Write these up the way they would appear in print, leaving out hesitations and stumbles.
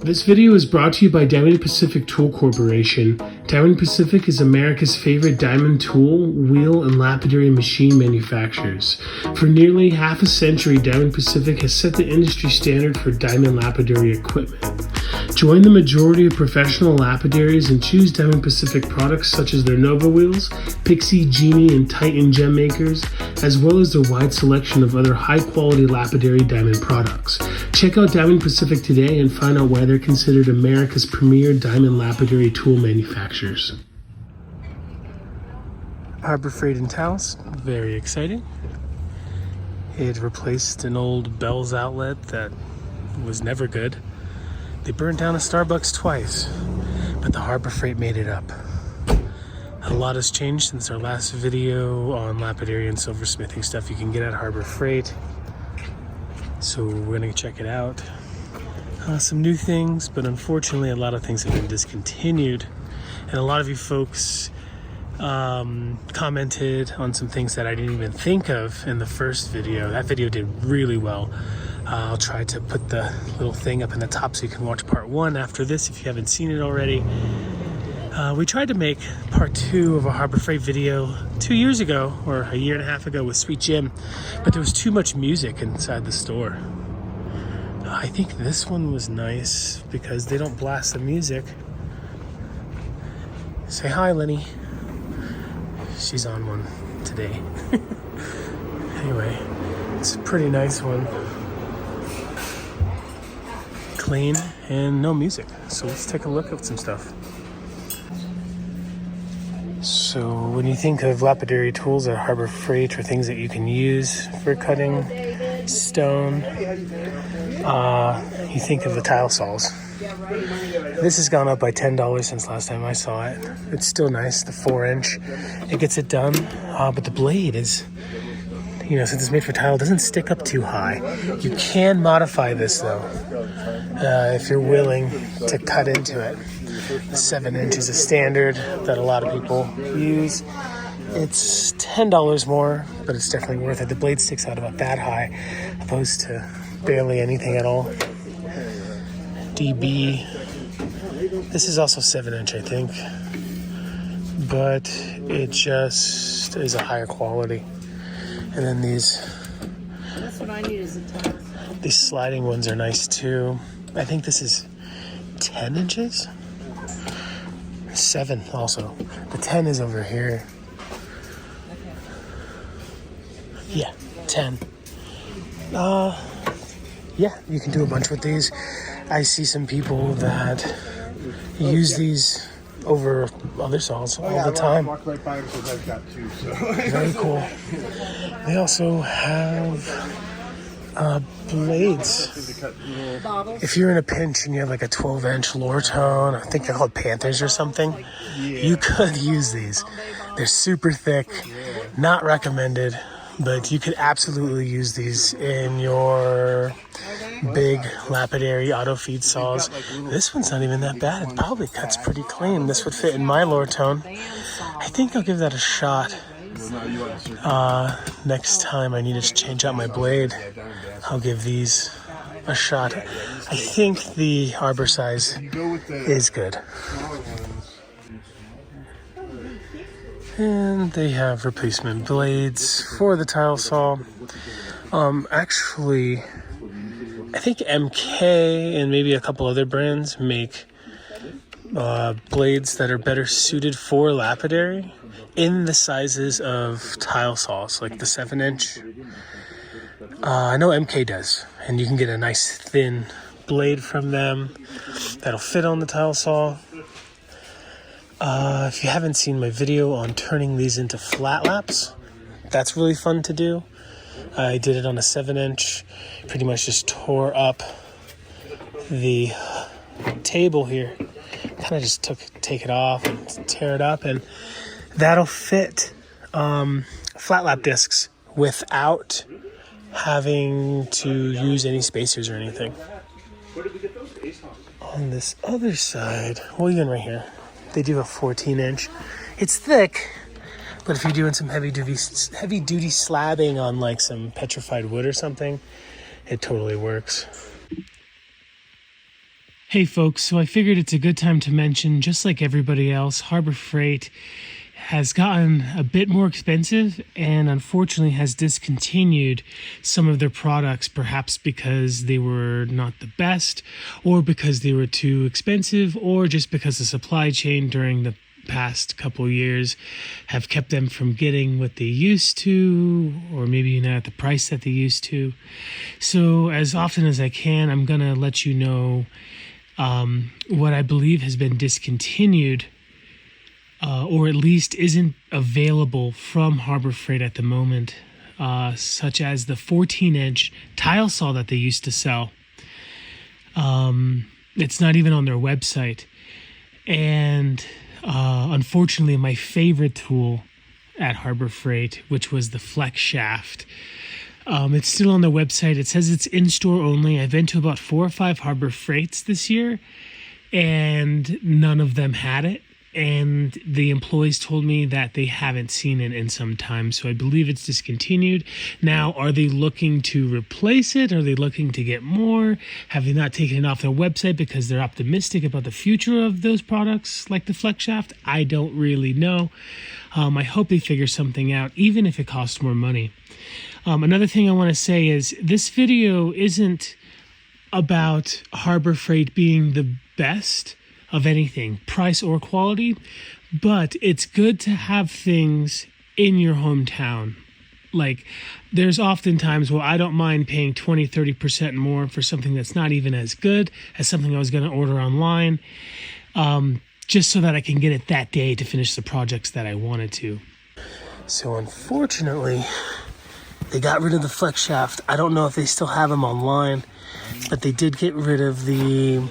This video is brought to you by Diamond Pacific Tool Corporation. Diamond Pacific is America's favorite diamond tool, wheel, and lapidary machine manufacturers. For nearly half a century, Diamond Pacific has set the industry standard for diamond lapidary equipment. Join the majority of professional lapidaries and choose Diamond Pacific products such as their Nova wheels, Pixie, Genie, and Titan gem makers, as well as their wide selection of other high-quality lapidary diamond products. Check out Diamond Pacific today and find out why they're considered America's premier diamond lapidary tool manufacturers. Harbor Freight and Taos, very exciting. It replaced an old Bell's outlet that was never good. They burned down a Starbucks twice, but the Harbor Freight made it up. A lot has changed since our last video on lapidary and silversmithing stuff you can get at Harbor Freight. So we're gonna check it out. Some new things, but unfortunately a lot of things have been discontinued. And a lot of you folks commented on some things that I didn't even think of in the first video. That video did really well. I'll try to put the little thing up in the top so you can watch part 1 after this if you haven't seen it already. We tried to make part 2 of a Harbor Freight video 2 years ago, or a year and a half ago with Sweet Jim, but there was too much music inside the store. I think this one was nice because they don't blast the music. Say hi, Lenny. She's on one today. Anyway, it's a pretty nice one. Clean and no music. So let's take a look at some stuff. So when you think of lapidary tools at Harbor Freight or things that you can use for cutting stone, you think of the tile saws. This has gone up by $10 since last time I saw it. It's still nice, the 4-inch. It gets it done, but the blade is, since it's made for tile, it doesn't stick up too high. You can modify this though, if you're willing to cut into it. The 7-inch is a standard that a lot of people use. It's $10 more, but it's definitely worth it. The blade sticks out about that high, opposed to barely anything at all. DB. This is also 7-inch, I think, but it just is a higher quality. And then these. That's what I need is a tile. These sliding ones are nice too. I think this is 10 inches. 7 also. The 10 is over here. Yeah, 10. Yeah, you can do a bunch with these. I see some people that use these over other saws all the time. Very cool. They also have blades. If you're in a pinch and you have like a 12-inch lower tone, I think they're called Panthers or something, you could use these. They're super thick, not recommended, but you could absolutely use these in your big lapidary auto feed saws. This one's not even that bad. It probably cuts pretty clean. This would fit in my lower tone. I think I'll give that a shot. Next time I need to change out my blade, I'll give these a shot. I think the arbor size is good. And they have replacement blades for the tile saw. Actually, I think MK and maybe a couple other brands make blades that are better suited for lapidary in the sizes of tile saws, like the 7-inch. I know MK does, and you can get a nice thin blade from them that'll fit on the tile saw. If you haven't seen my video on turning these into flat laps, that's really fun to do. I did it on a 7-inch, pretty much just tore up the table here. Kind of just take it off and tear it up, and that'll fit flat lap discs without having to use any spacers or anything. On this other side, well, even right here, they do a 14-inch. It's thick, but if you're doing some heavy duty slabbing on like some petrified wood or something, it totally works. Hey folks, so I figured it's a good time to mention, just like everybody else, Harbor Freight has gotten a bit more expensive and unfortunately has discontinued some of their products, perhaps because they were not the best, or because they were too expensive, or just because the supply chain during the past couple years have kept them from getting what they used to, or maybe not at the price that they used to. So as often as I can, I'm going to let you know what I believe has been discontinued, or at least isn't available from Harbor Freight at the moment, such as the 14-inch tile saw that they used to sell. It's not even on their website. And unfortunately, my favorite tool at Harbor Freight, which was the flex shaft, it's still on their website. It says it's in-store only. I've been to about 4 or 5 Harbor Freights this year, and none of them had it. And the employees told me that they haven't seen it in some time. So I believe it's discontinued. Now, are they looking to replace it? Are they looking to get more? Have they not taken it off their website because they're optimistic about the future of those products like the flex shaft? I don't really know. I hope they figure something out, even if it costs more money. Another thing I want to say is this video isn't about Harbor Freight being the best of anything, price or quality, but it's good to have things in your hometown. Like, there's often times where I don't mind paying 20-30% more for something that's not even as good as something I was going to order online, just so that I can get it that day to finish the projects that I wanted to. So unfortunately, they got rid of the flex shaft. I don't know if they still have them online, but they did get rid of the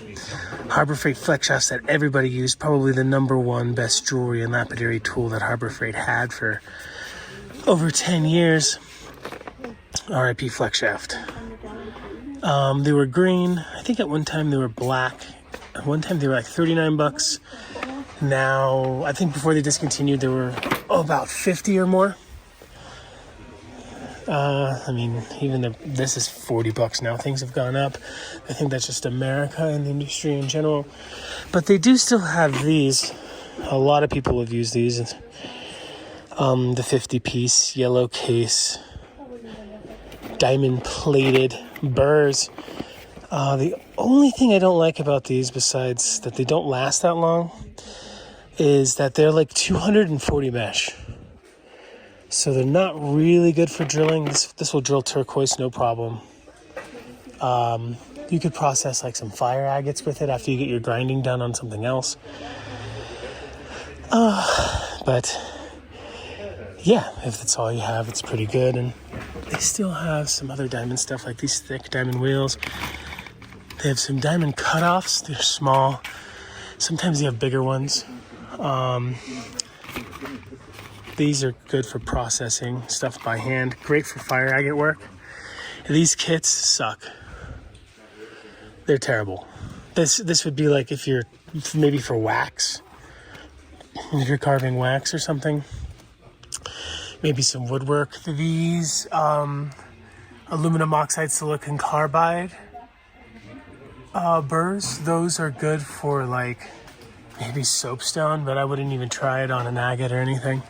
Harbor Freight flex shafts that everybody used, probably the #1 best jewelry and lapidary tool that Harbor Freight had for over 10 years. RIP flex shaft. They were green. I think at one time they were black. At one time they were like $39. Now, I think before they discontinued, they were about 50 or more. I mean, even this is $40 now. Things have gone up. I think that's just America and the industry in general. But they do still have these. A lot of people have used these. The 50-piece yellow case, diamond-plated burrs. The only thing I don't like about these, besides that they don't last that long, is that they're like 240 mesh. So they're not really good for drilling. This will drill turquoise, no problem. You could process like some fire agates with it after you get your grinding done on something else. But yeah, if that's all you have, it's pretty good. And they still have some other diamond stuff, like these thick diamond wheels. They have some diamond cutoffs. They're small. Sometimes you have bigger ones. These are good for processing stuff by hand. Great for fire agate work. These kits suck. They're terrible. This would be like if you're maybe for wax. If you're carving wax or something. Maybe some woodwork. These aluminum oxide silicon carbide burrs. Those are good for like maybe soapstone, but I wouldn't even try it on an agate or anything.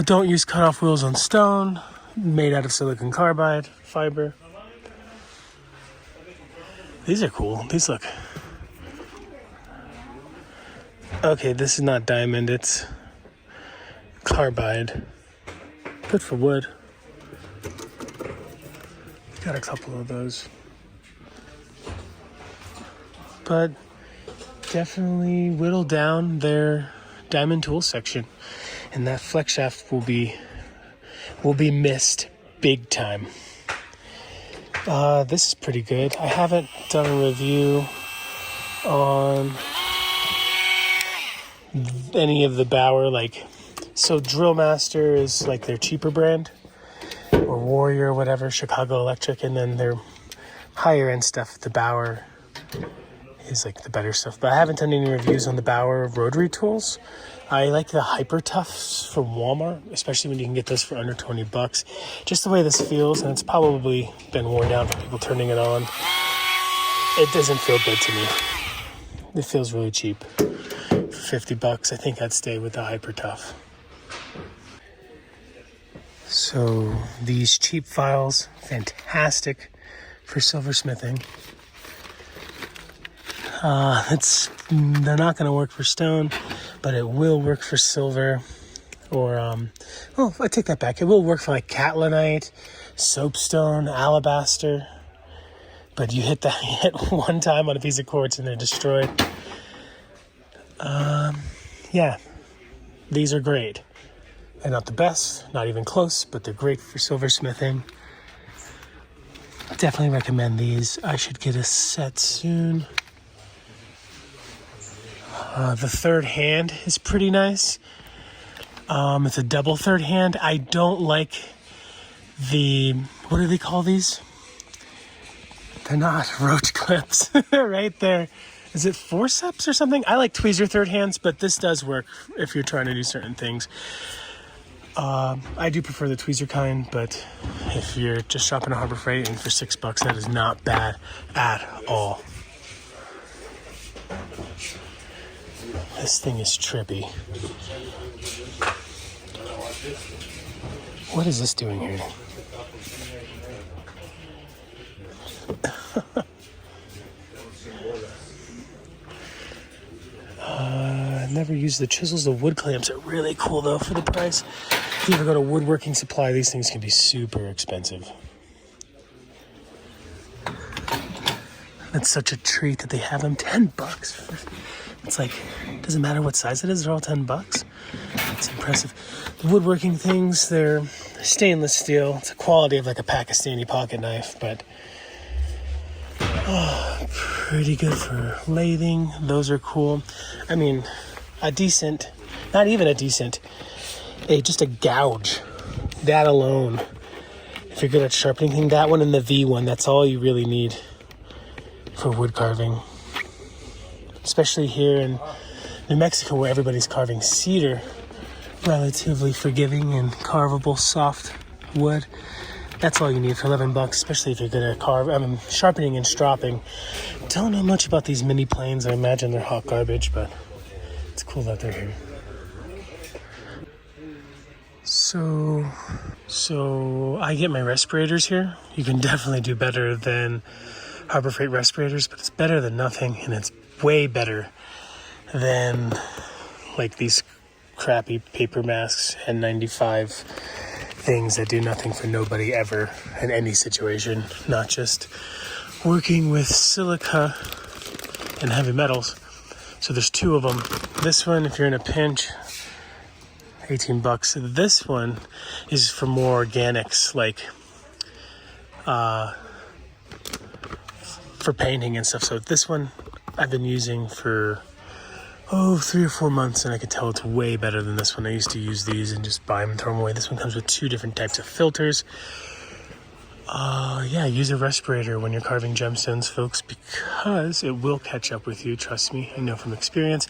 Don't use cutoff wheels on stone, made out of silicon carbide fiber. These are cool. These look... Okay, this is not diamond, it's carbide. Good for wood. Got a couple of those. But definitely whittle down their diamond tool section. And that flex shaft will be missed big time. This is pretty good. I haven't done a review on any of the Bauer, so Drill Master is like their cheaper brand, or Warrior or whatever, Chicago Electric, and then their higher end stuff, the Bauer is like the better stuff. But I haven't done any reviews on the Bauer Rotary tools. I like the Hyper Toughs from Walmart, especially when you can get this for under $20. Just the way this feels, and it's probably been worn down from people turning it on. It doesn't feel good to me. It feels really cheap. For $50, I think I'd stay with the Hyper Tough. So these cheap files, fantastic for silversmithing. They're not going to work for stone, but it will work for silver. Or, I take that back. It will work for like catlinite, soapstone, alabaster. But you hit one time on a piece of quartz and they're destroyed. Yeah, these are great. They're not the best, not even close, but they're great for silversmithing. Definitely recommend these. I should get a set soon. The third hand is pretty nice. It's a double third hand. I don't like what do they call these? They're not roach clips. Right there. Is it forceps or something? I like tweezer third hands, but this does work if you're trying to do certain things. I do prefer the tweezer kind, but if you're just shopping at Harbor Freight and for $6, that is not bad at all. This thing is trippy. What is this doing here? I've never used the chisels. The wood clamps are really cool though for the price. If you ever go to Woodworking Supply, these things can be super expensive. It's such a treat that they have them $10. It's like, it doesn't matter what size it is, they're all $10. It's impressive. The woodworking things, they're stainless steel. It's a quality of like a Pakistani pocket knife, but pretty good for lathing. Those are cool. I mean, just a gouge. That alone, if you're good at sharpening, that one and the V one, that's all you really need for wood carving. Especially here in New Mexico, where everybody's carving cedar, relatively forgiving and carvable soft wood. That's all you need for $11, especially if you're good at sharpening and stropping. Don't know much about these mini planes. I imagine they're hot garbage, but it's cool that they're here. So I get my respirators here. You can definitely do better than Harbor Freight respirators, but it's better than nothing, and it's way better than like these crappy paper masks and N95 things that do nothing for nobody ever in any situation, not just working with silica and heavy metals. So there's two of them. This one, if you're in a pinch, $18. This one is for more organics, like for painting and stuff. So this one I've been using for 3 or 4 months, and I can tell it's way better than this one. I used to use these and just buy them and throw them away. This one comes with 2 different types of filters. Use a respirator when you're carving gemstones, folks, because it will catch up with you. Trust me, I know from experience.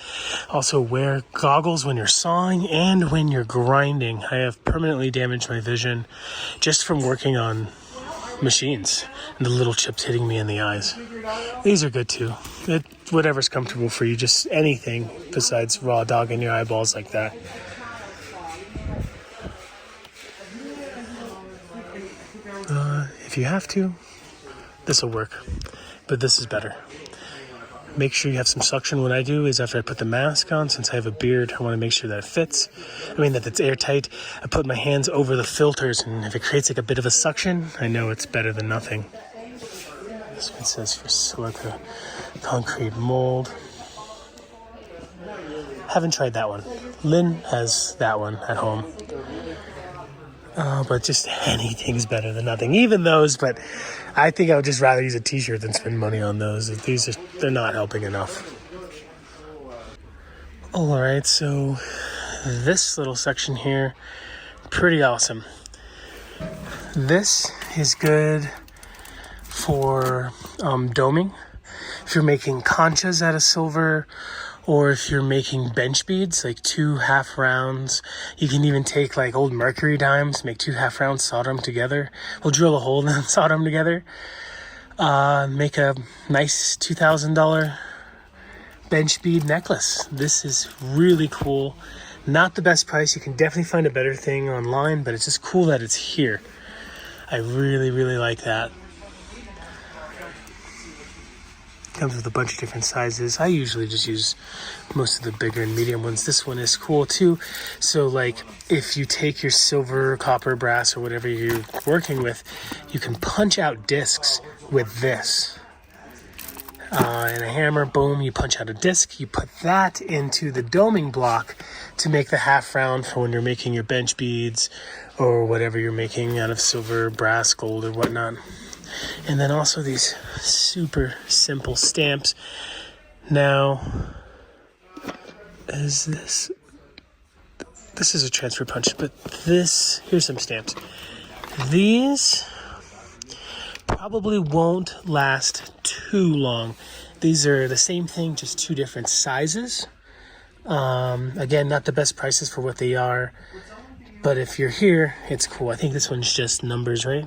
Also, wear goggles when you're sawing and when you're grinding. I have permanently damaged my vision just from working on machines and the little chips hitting me in the eyes. These are good too. Whatever's comfortable for you, just anything besides raw dog in your eyeballs like that. If you have to, this will work. but this is better. Make sure you have some suction. What I do is after I put the mask on, since I have a beard, I want to make sure that it fits. That it's airtight. I put my hands over the filters, and if it creates like a bit of a suction, I know it's better than nothing. This one says for silica concrete mold. Haven't tried that one. Lynn has that one at home. But just anything's better than nothing. Even those, but I think I would just rather use a t-shirt than spend money on those. They're not helping enough. Alright, so this little section here, pretty awesome. This is good for doming. If you're making conchas out of silver, or if you're making bench beads, like 2 half rounds, you can even take like old mercury dimes, make 2 half rounds, solder them together. We'll drill a hole and then solder them together. Make a nice $2,000 bench bead necklace. This is really cool. Not the best price. You can definitely find a better thing online, but it's just cool that it's here. I really, really like that. Comes with a bunch of different sizes. I usually just use most of the bigger and medium ones. This one is cool too. So like if you take your silver, copper, brass, or whatever you're working with, you can punch out discs with this. And a hammer, boom, you punch out a disc. You put that into the doming block to make the half round for when you're making your bench beads or whatever you're making out of silver, brass, gold, or whatnot. And then also these super simple stamps. Now, is this is a transfer punch, but here's some stamps. These probably won't last too long. These are the same thing, just 2 different sizes. Again, not the best prices for what they are, but if you're here, it's cool. I think this one's just numbers, right?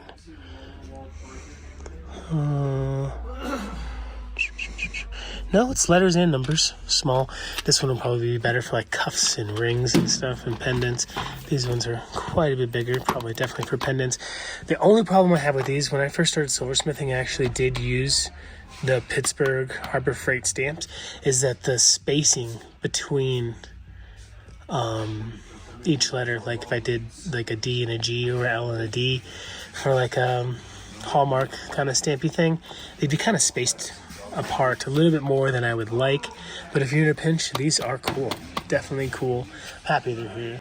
No, it's letters and numbers, small. This one will probably be better for like cuffs and rings and stuff and pendants. These ones are quite a bit bigger, probably definitely for pendants. The only problem I have with these, when I first started silversmithing, I actually did use the Pittsburgh Harbor Freight stamps, is that the spacing between each letter, like if I did like a D and a G or L and a D for like Hallmark kind of stampy thing, they'd be kind of spaced apart a little bit more than I would like. But if you're in a pinch, these are cool. Definitely cool. Happy they're here.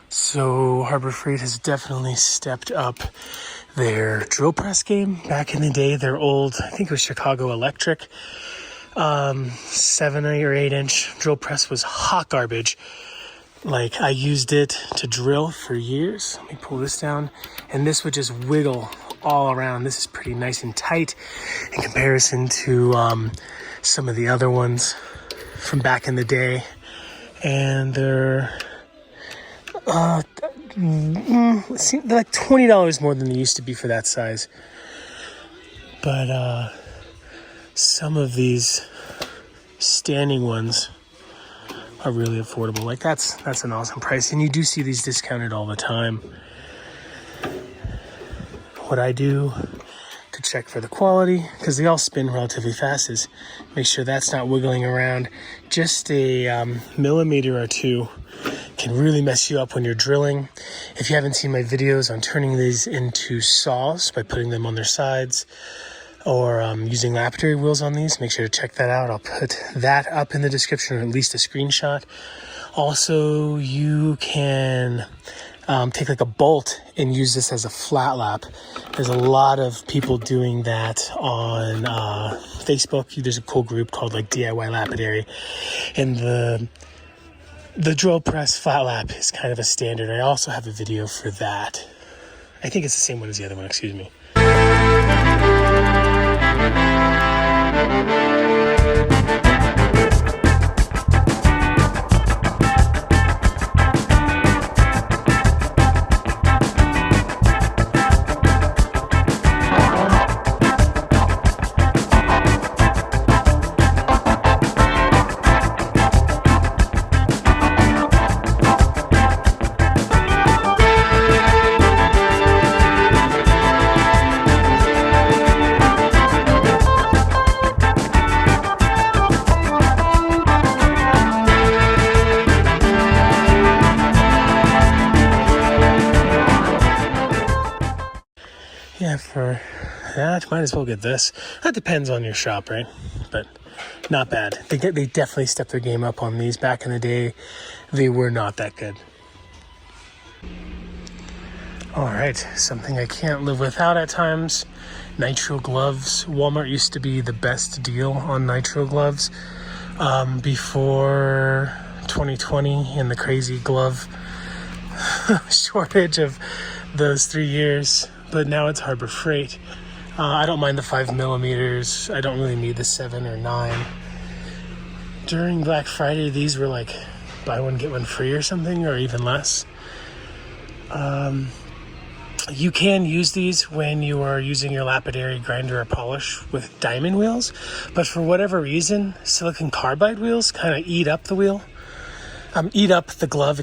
So Harbor Freight has definitely stepped up their drill press game. Back in the day, their old, I think it was Chicago Electric, 7 or 8 inch drill press was hot garbage. Like, I used it to drill for years. Let me pull this down, and this would just wiggle all around. This is pretty nice and tight in comparison to some of the other ones from back in the day. And they're they're like $20 more than they used to be for that size. But some of these standing ones are really affordable. Like that's an awesome price, and you do see these discounted all the time. What I do to check for the quality, because they all spin relatively fast, is make sure that's not wiggling around. Just a millimeter or two can really mess you up when you're drilling. If you haven't seen my videos on turning these into saws by putting them on their sides, or using lapidary wheels on these, make sure to check that out. I'll put that up in the description, or at least a screenshot. Also, you can take like a bolt and use this as a flat lap. There's a lot of people doing that on Facebook. There's a cool group called like DIY Lapidary, and the drill press flat lap is kind of a standard. I also have a video for that. I think it's the same one as the other one, excuse me. Yeah, might as well get this. That depends on your shop, right? But not bad. They definitely stepped their game up on these. Back in the day, they were not that good. All right, something I can't live without at times. Nitrile gloves. Walmart used to be the best deal on nitrile gloves before 2020 and the crazy glove shortage of those 3 years. But now it's Harbor Freight. I don't mind the 5mm. I don't really need the 7 or 9. During Black Friday, these were like buy one, get one free or something, or even less. You can use these when you are using your lapidary grinder or polish with diamond wheels, but for whatever reason, silicon carbide wheels kind of eat up the glove,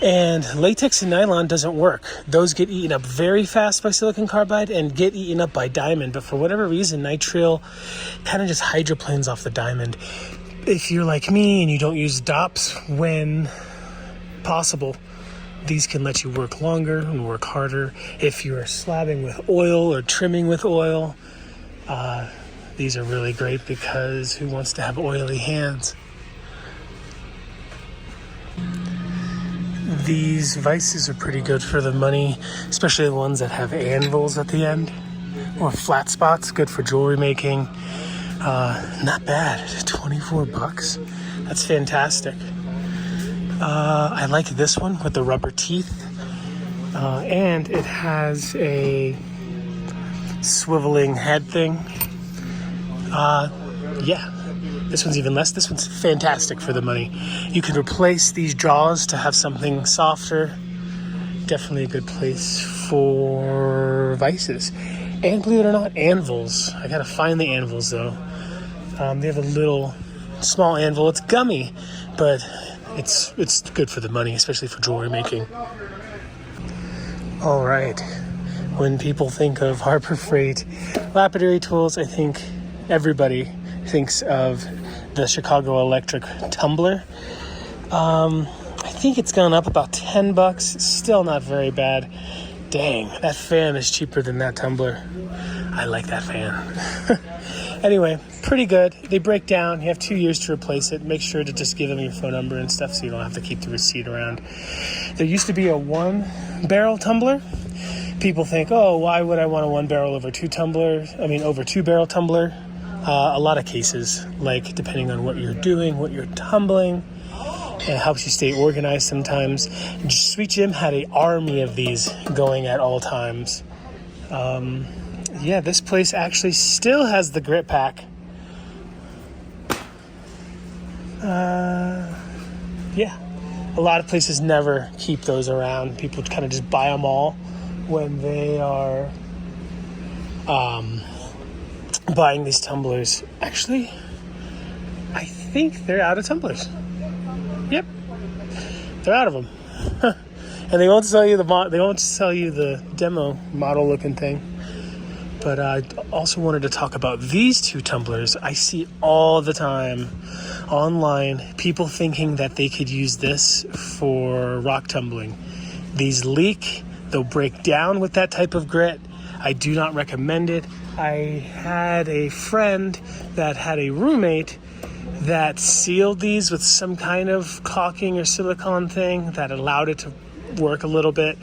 and latex and nylon doesn't work. Those get eaten up very fast by silicon carbide and get eaten up by diamond, but for whatever reason, nitrile kind of just hydroplanes off the diamond. If you're like me and you don't use DOPS when possible, these can let you work longer and work harder. If you're slabbing with oil or trimming with oil, these are really great because who wants to have oily hands? These vises are pretty good for the money, especially the ones that have anvils at the end or flat spots, good for jewelry making. Not bad, $24. That's fantastic. I like this one with the rubber teeth, and it has a swiveling head thing. This one's even less. This one's fantastic for the money. You can replace these jaws to have something softer. Definitely a good place for vices. And believe it or not, anvils. I gotta find the anvils though. They have a little small anvil. It's gummy, but it's good for the money, especially for jewelry making. All right. When people think of Harbor Freight lapidary tools, I think everybody thinks of the Chicago Electric tumbler. I think it's gone up about $10. Still not very bad. Dang, that fan is cheaper than that tumbler. I like that fan. Anyway, pretty good. They break down. You have 2 years to replace it. Make sure to just give them your phone number and stuff so you don't have to keep the receipt around. There used to be a 1-barrel tumbler. People think, oh, why would I want a 1-barrel over 2-barrel tumbler? A lot of cases, like depending on what you're doing, what you're tumbling, it helps you stay organized sometimes. Sweet Jim had an army of these going at all times. This place actually still has the grit pack. A lot of places never keep those around. People kind of just buy them all when they are buying these tumblers. Actually, I think they're out of tumblers. Yep, they're out of them. And they won't sell you the demo model looking thing. But I also wanted to talk about these two tumblers. I see all the time online people thinking that they could use this for rock tumbling. These leak. They'll break down with that type of grit. I do not recommend it. I had a friend that had a roommate that sealed these with some kind of caulking or silicone thing that allowed it to work a little bit,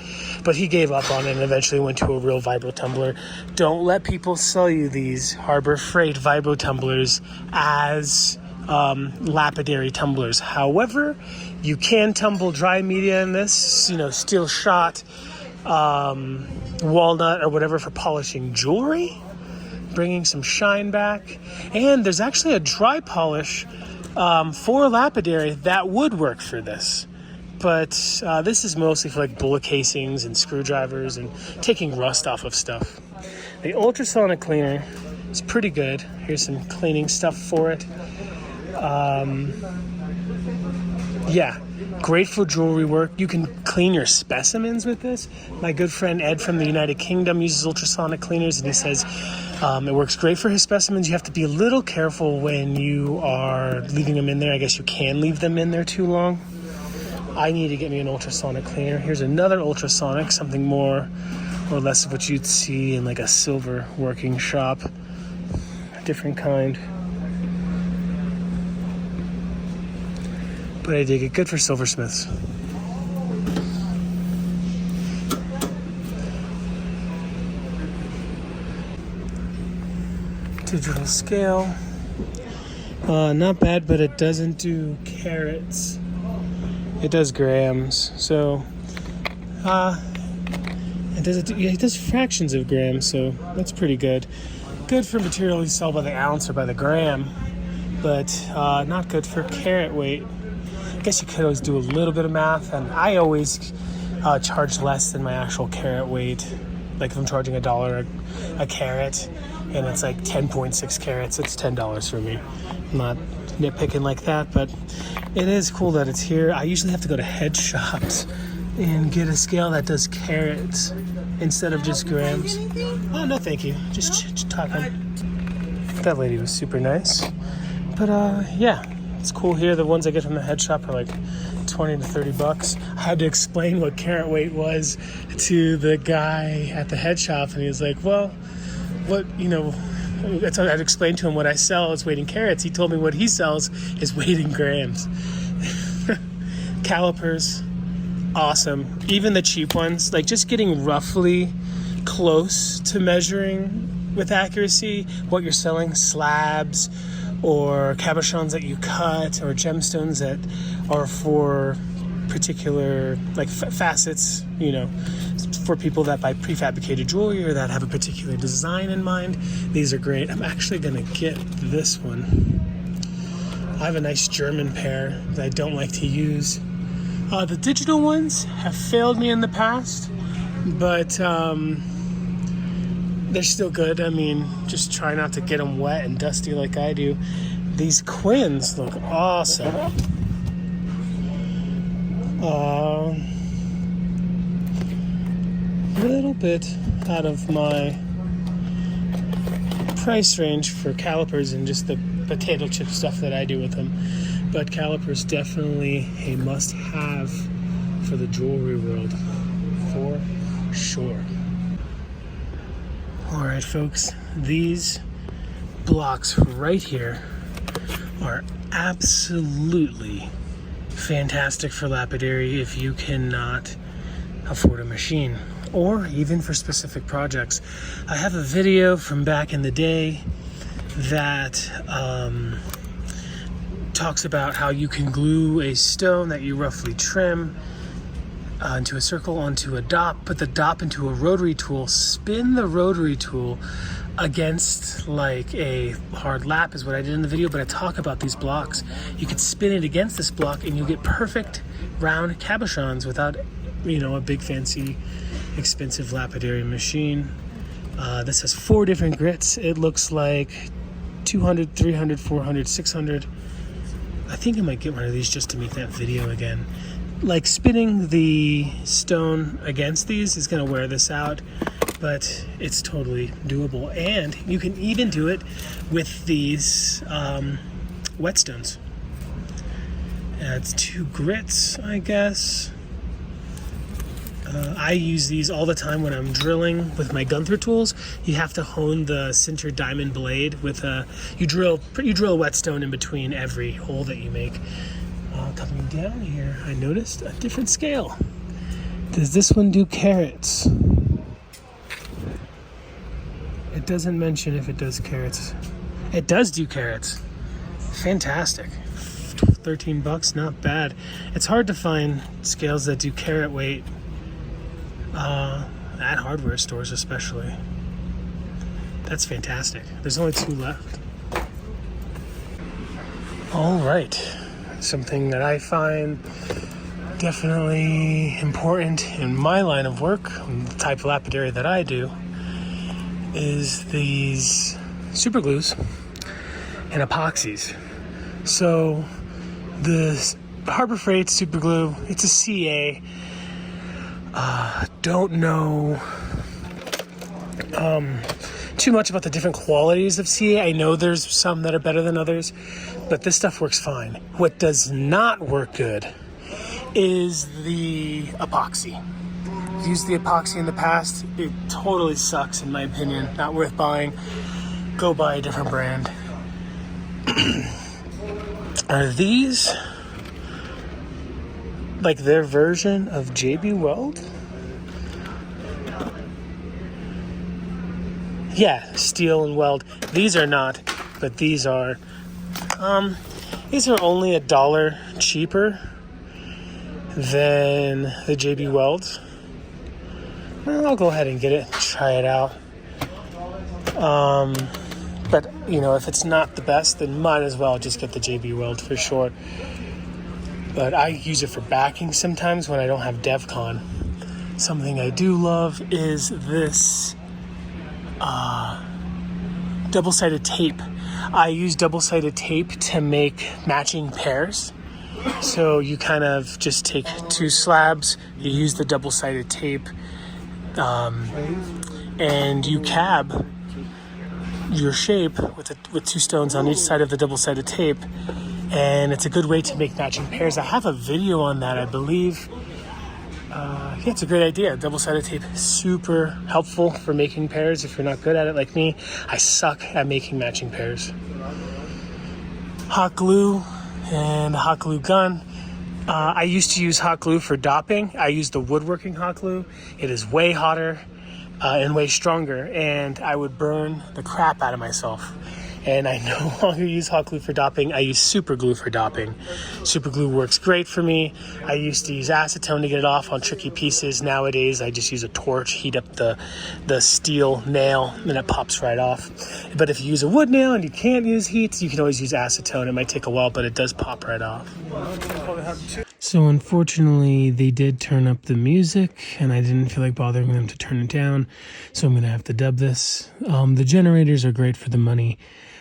but he gave up on it and eventually went to a real vibro tumbler. Don't let people sell you these Harbor Freight vibro tumblers as lapidary tumblers. However, you can tumble dry media in this, steel shot, walnut or whatever for polishing jewelry, bringing some shine back. And there's actually a dry polish for lapidary that would work for this. But this is mostly for like bullet casings and screwdrivers and taking rust off of stuff. The ultrasonic cleaner is pretty good. Here's some cleaning stuff for it. Great for jewelry work. You can clean your specimens with this. My good friend Ed from the United Kingdom uses ultrasonic cleaners, and he says it works great for his specimens. You have to be a little careful when you are leaving them in there. I guess you can leave them in there too long. I need to get me an ultrasonic cleaner. Here's another ultrasonic, something more or less of what you'd see in like a silver working shop. A different kind. But I dig it. Good for silversmiths. Digital scale. Not bad, but it doesn't do carats. It does grams. So, it does fractions of grams, so that's pretty good. Good for material you sell by the ounce or by the gram, but not good for carat weight. I guess you could always do a little bit of math, and I always charge less than my actual carat weight. Like if I'm charging $1 a carat, and it's like 10.6 carats, it's $10 for me. I'm not nitpicking like that, but it is cool that it's here. I usually have to go to head shops and get a scale that does carats instead of just grams. Oh, no thank you. Just talking. That lady was super nice. But yeah, it's cool here. The ones I get from the head shop are like $20 to $30. I had to explain what carat weight was to the guy at the head shop, and he was like, well, what, that's what I'd explain to him. What I sell is weight in carats. He told me what he sells is weight in grams. Calipers, awesome. Even the cheap ones, like just getting roughly close to measuring with accuracy what you're selling, slabs or cabochons that you cut or gemstones that are for particular like facets, for people that buy prefabricated jewelry or that have a particular design in mind. These are great. I'm actually gonna get this one. I have a nice German pair that I don't like to use. The digital ones have failed me in the past, but they're still good. I mean, just try not to get them wet and dusty like I do. These Quins look awesome. A little bit out of my price range for calipers and just the potato chip stuff that I do with them, but calipers definitely a must-have for the jewelry world, for sure. All right, folks, these blocks right here are absolutely fantastic for lapidary if you cannot afford a machine, or even for specific projects. I have a video from back in the day that talks about how you can glue a stone that you roughly trim into a circle onto a dop, put the dop into a rotary tool, spin the rotary tool against like a hard lap is what I did in the video, but I talk about these blocks. You could spin it against this block and you'll get perfect round cabochons without, a big fancy expensive lapidary machine. This has 4 different grits. It looks like 200, 300, 400, 600. I think I might get one of these just to make that video again. Like spinning the stone against these is going to wear this out, but it's totally doable. And you can even do it with these whetstones. It's 2 grits, I guess. I use these all the time when I'm drilling with my Gunther tools. You have to hone the sintered diamond blade with you drill a whetstone in between every hole that you make. Coming down here, I noticed a different scale. Does this one do carats? It doesn't mention if it does carats. It does do carats. Fantastic. $13, not bad. It's hard to find scales that do carat weight at hardware stores especially. That's fantastic. There's only 2 left. All right. Something that I find definitely important in my line of work, the type of lapidary that I do, is these super glues and epoxies. So the Harbor Freight super glue, it's a CA. Don't know too much about the different qualities of CA. I know there's some that are better than others, but this stuff works fine. What does not work good is the epoxy. used the epoxy in the past. It totally sucks in my opinion. Not worth buying. Go buy a different brand. Are these like their version of JB Weld? Yeah, steel and weld. These are not, but these are. These are only $1 cheaper than the JB Welds. Well, I'll go ahead and get it, try it out. But you know, if it's not the best, then might as well just get the JB Weld for sure. But I use it for backing sometimes when I don't have DevCon. Something I do love is this double-sided tape. I use double-sided tape to make matching pairs. So you kind of just take 2 slabs, you use the double-sided tape, and you cab your shape with 2 stones on each side of the double-sided tape. And it's a good way to make matching pairs. I have a video on that, I believe. Yeah, it's a great idea. Double-sided tape is super helpful for making pairs if you're not good at it like me. I suck at making matching pairs. Hot glue and a hot glue gun. I used to use hot glue for dopping. I use the Woodworking hot glue. It is way hotter and way stronger, and I would burn the crap out of myself. And I no longer use hot glue for dopping. I use super glue for dopping. Super glue works great for me. I used to use acetone to get it off on tricky pieces. Nowadays, I just use a torch, heat up the steel nail, and it pops right off. But if you use a wood nail and you can't use heat, you can always use acetone. It might take a while, but it does pop right off. So unfortunately, they did turn up the music, and I didn't feel like bothering them to turn it down. So I'm going to have to dub this. The generators are great for the money.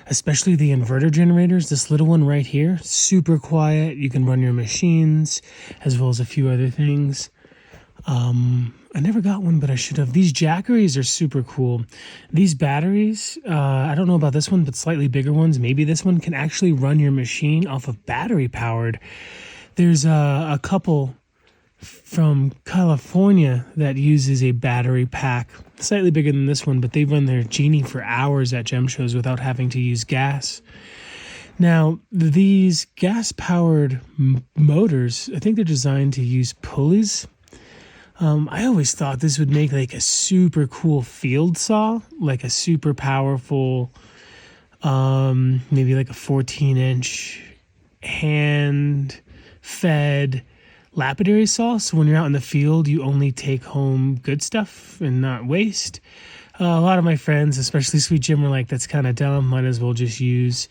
Especially the inverter generators. This little one right here, super quiet. You can run your machines as well as a few other things. I never got one, but I should have. These jackeries are super cool. These batteries, I don't know about this one, but slightly bigger ones. Maybe this one can actually run your machine off of battery powered. There's a couple from California that uses a battery pack, slightly bigger than this one, but they run their Genie for hours at gem shows without having to use gas. Now, these gas-powered motors, I think they're designed to use pulleys. I always thought this would make like a super cool field saw, like a super powerful, maybe like a 14-inch hand-fed lapidary saw. So when you're out in the field, you only take home good stuff and not waste. A lot of my friends, especially Sweet Jim, were like, that's kind of dumb. Might as well just use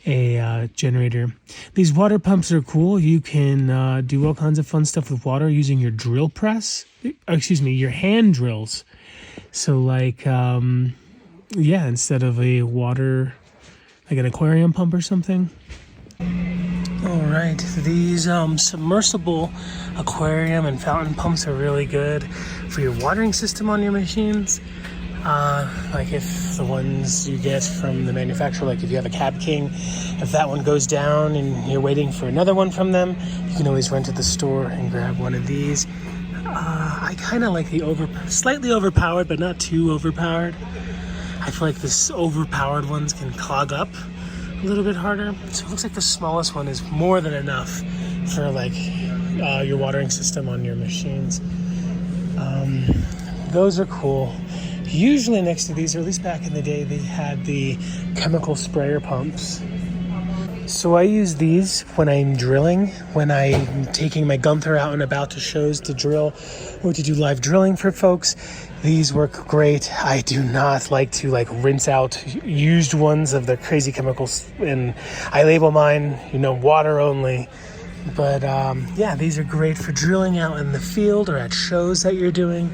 a generator. These water pumps are cool. You can do all kinds of fun stuff with water using your drill press. Your hand drills. So like, instead of a water, like an aquarium pump or something. All right, these submersible aquarium and fountain pumps are really good for your watering system on your machines. Like if the ones you get from the manufacturer, like if you have a Cab King, if that one goes down and you're waiting for another one from them, you can always rent at the store and grab one of these. I kind of like the slightly overpowered, but not too overpowered. I feel like this overpowered ones can clog up a little bit harder. So it looks like the smallest one is more than enough for like your watering system on your machines. Those are cool. Usually next to these, or at least back in the day, they had the chemical sprayer pumps. So I use these when I'm drilling, when I'm taking my Gunther out and about to shows to drill or to do live drilling for folks. These work great. I do not like to rinse out used ones of the crazy chemicals, and I label mine, water only. But these are great for drilling out in the field or at shows that you're doing.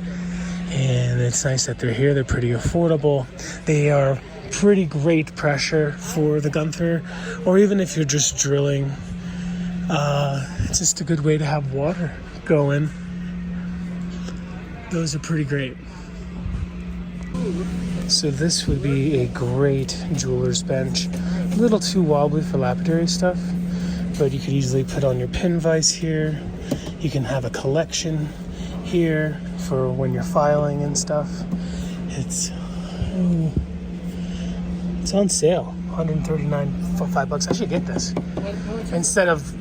And it's nice that they're here. They're pretty affordable. They are pretty great pressure for the Gunther, or even if you're just drilling. It's just a good way to have water going. Those are pretty great. So this would be a great jeweler's bench. A little too wobbly for lapidary stuff, but you could easily put on your pin vise here. You can have a collection here for when you're filing and stuff. It's on sale, $139 for $5. I should get this instead of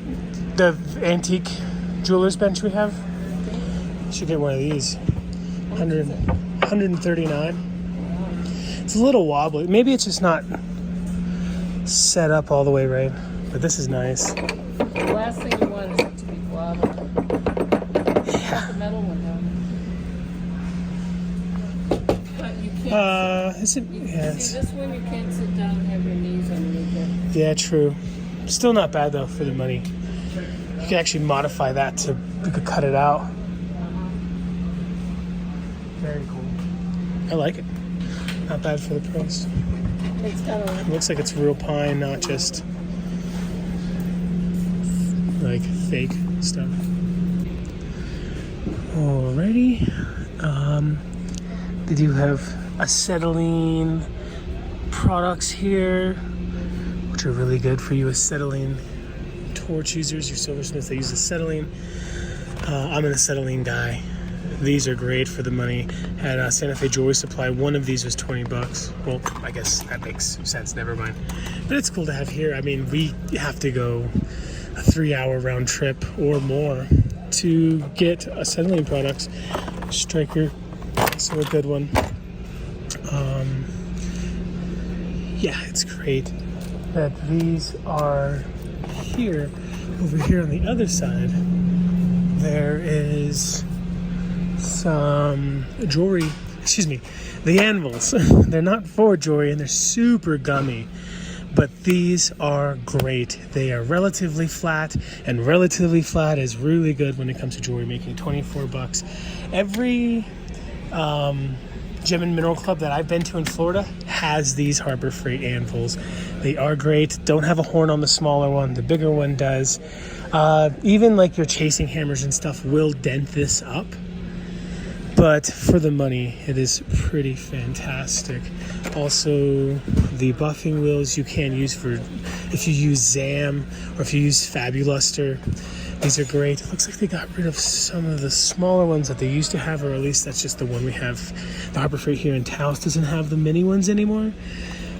the antique jeweler's bench we have. I should get one of these. 139. It's a little wobbly. Maybe it's just not set up all the way right, but this is nice. The last thing you want is it to be wobbly. Yeah. The metal one down. But you can't. Is it? Yeah. See, this one you can't sit down and have your knees underneath it. Yeah, true. Still not bad though for the money. You can actually modify that to, you could cut it out. Very cool. I like it. Not bad for the price. It's got a It looks like it's real pine, not just like fake stuff. Alrighty. They do have acetylene products here, which are really good for you acetylene torch users. Your Silversmiths, they use acetylene. I'm an acetylene guy. These are great for the money. At Santa Fe Jewelry Supply, one of these was $20. Well, I guess that makes sense, never mind. But it's cool to have here. I mean, we have to go a 3-hour round trip or more to get acetylene products. Striker, also a good one. Yeah, it's great that these are here. Over here on the other side, there is some jewelry, the anvils. They're not for jewelry and they're super gummy, but these are great. They are relatively flat, and relatively flat is really good when it comes to jewelry making. $24. Every gem and mineral club that I've been to in Florida has these Harbor Freight anvils. They are great. Don't have a horn on the smaller one. The bigger one does. Even like your chasing hammers and stuff will dent this up. But for the money, it is pretty fantastic. Also, the buffing wheels you can use for, if you use Zam or if you use Fabuluster, these are great. It looks like they got rid of some of the smaller ones that they used to have, or at least that's just the one we have. The Harbor Freight here in Taos doesn't have the mini ones anymore,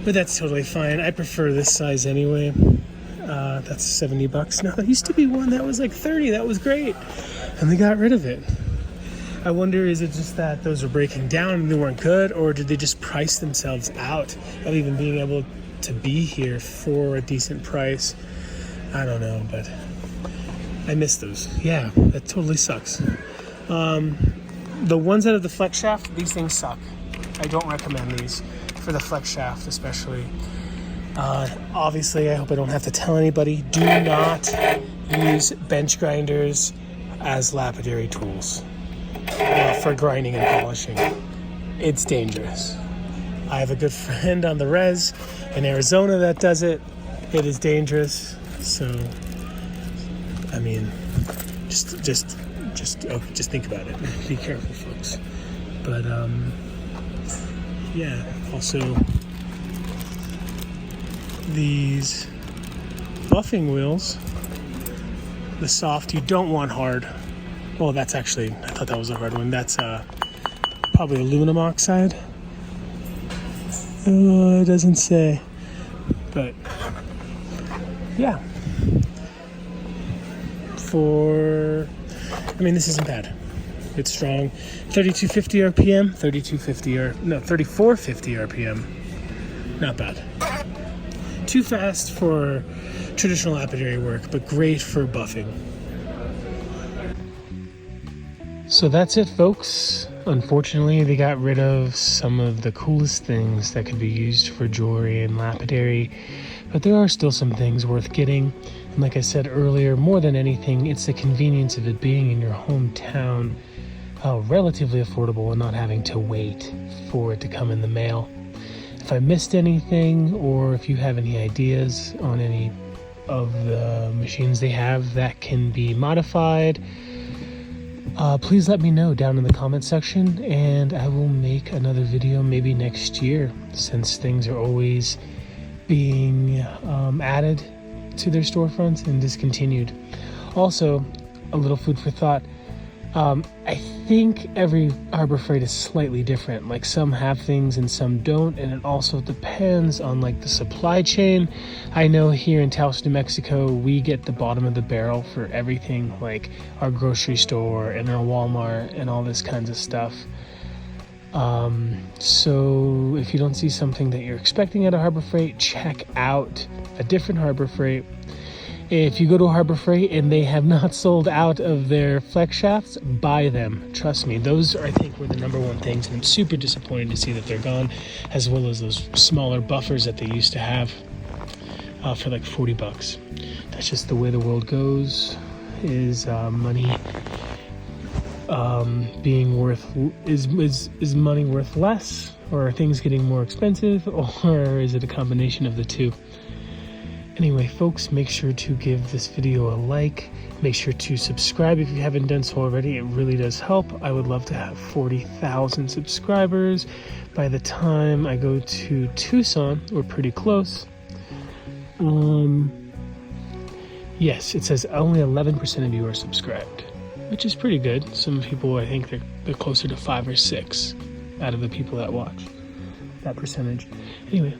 but that's totally fine. I prefer this size anyway. That's $70. Now, there used to be one that was like $30. That was great, and they got rid of it. I wonder, is it just that those are breaking down and they weren't good, or did they just price themselves out of even being able to be here for a decent price? I don't know, but I miss those. Yeah, that totally sucks. The ones that have the flex shaft, these things suck. I don't recommend these for the flex shaft especially. Obviously, I hope I don't have to tell anybody, do not use bench grinders as lapidary tools. For grinding and polishing. It's dangerous. I have a good friend on the res in Arizona that does it. It is dangerous. So, I mean, just think about it. Be careful, folks. But yeah. Also, these buffing wheels, the soft, you don't want hard. Well, that's actually, I thought that was a hard one. That's probably aluminum oxide. It doesn't say. But, yeah. This isn't bad. It's strong. 3250 RPM, 3450 RPM. Not bad. Too fast for traditional lapidary work, but great for buffing. So that's it, folks. Unfortunately, they got rid of some of the coolest things that could be used for jewelry and lapidary, but there are still some things worth getting. And like I said earlier, more than anything, it's the convenience of it being in your hometown, relatively affordable and not having to wait for it to come in the mail. If I missed anything, or if you have any ideas on any of the machines they have that can be modified, please let me know down in the comment section, and I will make another video maybe next year, since things are always being added to their storefronts and discontinued. Also, a little food for thought. I think every Harbor Freight is slightly different. Like some have things and some don't, and it also depends on like the supply chain. I know here in Taos, New Mexico, we get the bottom of the barrel for everything, like our grocery store and our Walmart and all this kinds of stuff. So if you don't see something that you're expecting at a Harbor Freight, check out a different Harbor Freight. If you go to a Harbor Freight and they have not sold out of their flex shafts, buy them. Trust me, those I think were the number one things, and I'm super disappointed to see that they're gone, as well as those smaller buffers that they used to have for like $40. That's just the way the world goes. Is money being worth is money worth less, or are things getting more expensive, or is it a combination of the two? Anyway, folks, make sure to give this video a like. Make sure to subscribe if you haven't done so already. It really does help. I would love to have 40,000 subscribers by the time I go to Tucson. We're pretty close. Yes, it says only 11% of you are subscribed, which is pretty good. Some people, I think they're closer to 5 or 6 out of the people that watch. That percentage. Anyway,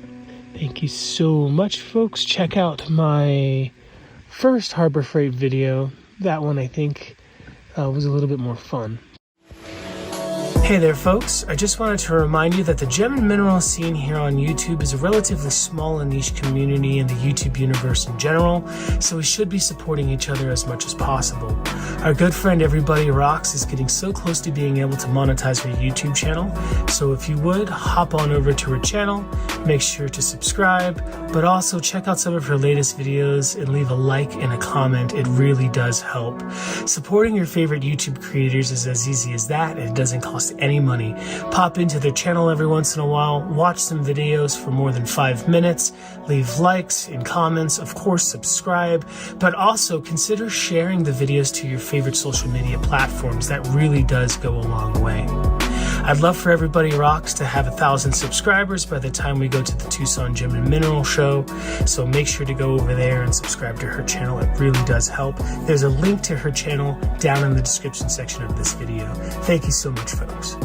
thank you so much, folks. Check out my first Harbor Freight video. That one, I think, was a little bit more fun. Hey there, folks. I just wanted to remind you that the gem and mineral scene here on YouTube is a relatively small and niche community in the YouTube universe in general, so we should be supporting each other as much as possible. Our good friend Everybody Rocks is getting so close to being able to monetize her YouTube channel, so if you would, hop on over to her channel, make sure to subscribe, but also check out some of her latest videos and leave a like and a comment. It really does help. Supporting your favorite YouTube creators is as easy as that, and it doesn't cost any money. Pop into their channel every once in a while, watch some videos for more than 5 minutes, leave likes and comments, of course subscribe, but also consider sharing the videos to your favorite social media platforms. That really does go a long way. I'd love for Everybody Rocks to have 1,000 subscribers by the time we go to the Tucson Gem and Mineral Show, so make sure to go over there and subscribe to her channel. It really does help. There's a link to her channel down in the description section of this video. Thank you so much, folks.